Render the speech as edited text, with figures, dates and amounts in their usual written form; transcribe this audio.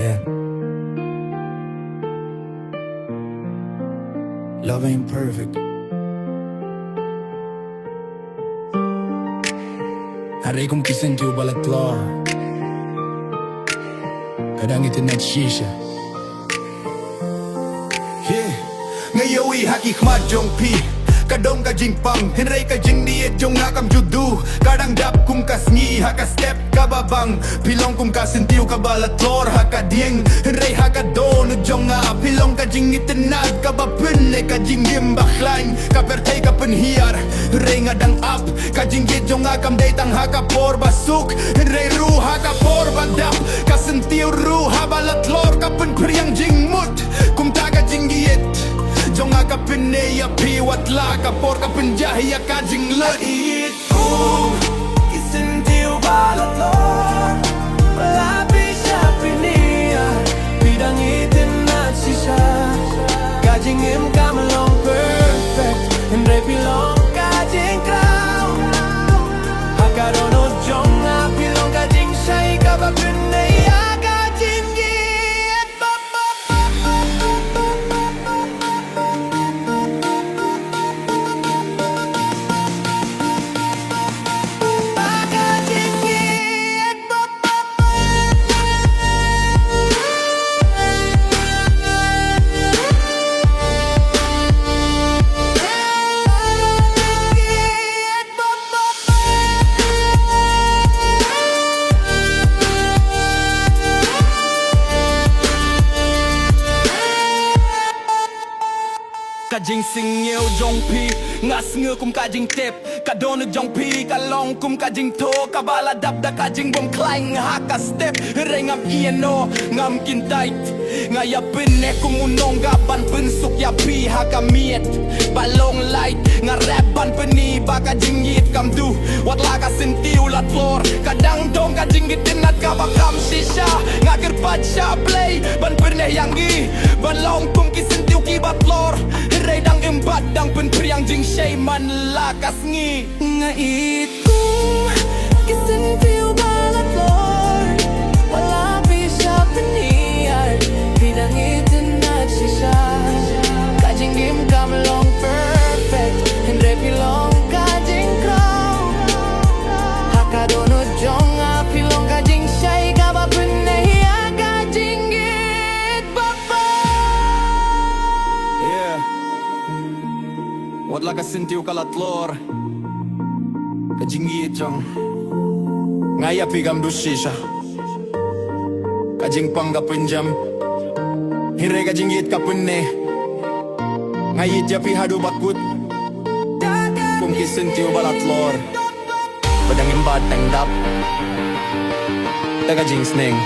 Yeah. Love ain't perfect. Hari kong kisentiu balat lo. Kadang itynnad shisha. Yeah. Ngayon haki khmat jong pi. Kadong ka jing pang, henry ka jing diet jong ngakam judu. Kadang dap kum kasngi haka step kababang. Pilong kum kasentiu kabalatlor haka dieng. Henry haka don jong nga pilong ka jing itynnad kabapun ka jing gim bakhlain. Kapertay ka penhiar, henry ngadang up. Ka jing git jong ngakam datang haka por basuk. Henry ru haka por badap. Kasentiu ru habalatlor ka pen priang jing mut. Kum taga jing giet. Jong aga pinaya piwat la kapor ka penjahya kajing lait ku kisentiu balat lo malapi siya pinia bidang itynnad shisha kajing im kamelong perfect henry pilong kajing crown hakarono jong nga pilong kajing shay kabapinaya kajing giet Kajing singyew jong pi ngas ngơ kum kajing tep kadon jong pi kalong kum kajing to kabala dap da kajing bom klaing haka step rengam ieno ngam kintait ngaya pinne kum unong gaban pensuk ya pi haka miet balong light ngareban peni baka jingit kam du wat laga sentiu lat flor kadang dong kajing itynnad kabakam shisha ngakir pacha play ban perneh yangi balong kum kisentiu kibat flor Redang embat dang penpriang jing shay man lakas ngi ngait kung kisentiu balat lor walapi siya peniyar bidang itynnad shisha kajing gim kamelong perfect henry pilong kajing crown hakadono jong nga pilong kajing shay kabapenaya kajing git baba. Yeah. Wat laka sentiu kalatlor kajing jong ngaya pigam du shisha kajing pangga penjam hire kajing git kapenne ngayit japi hadu bakut kum kisentiu balatlor padang imbad tang dap ta kajing sneng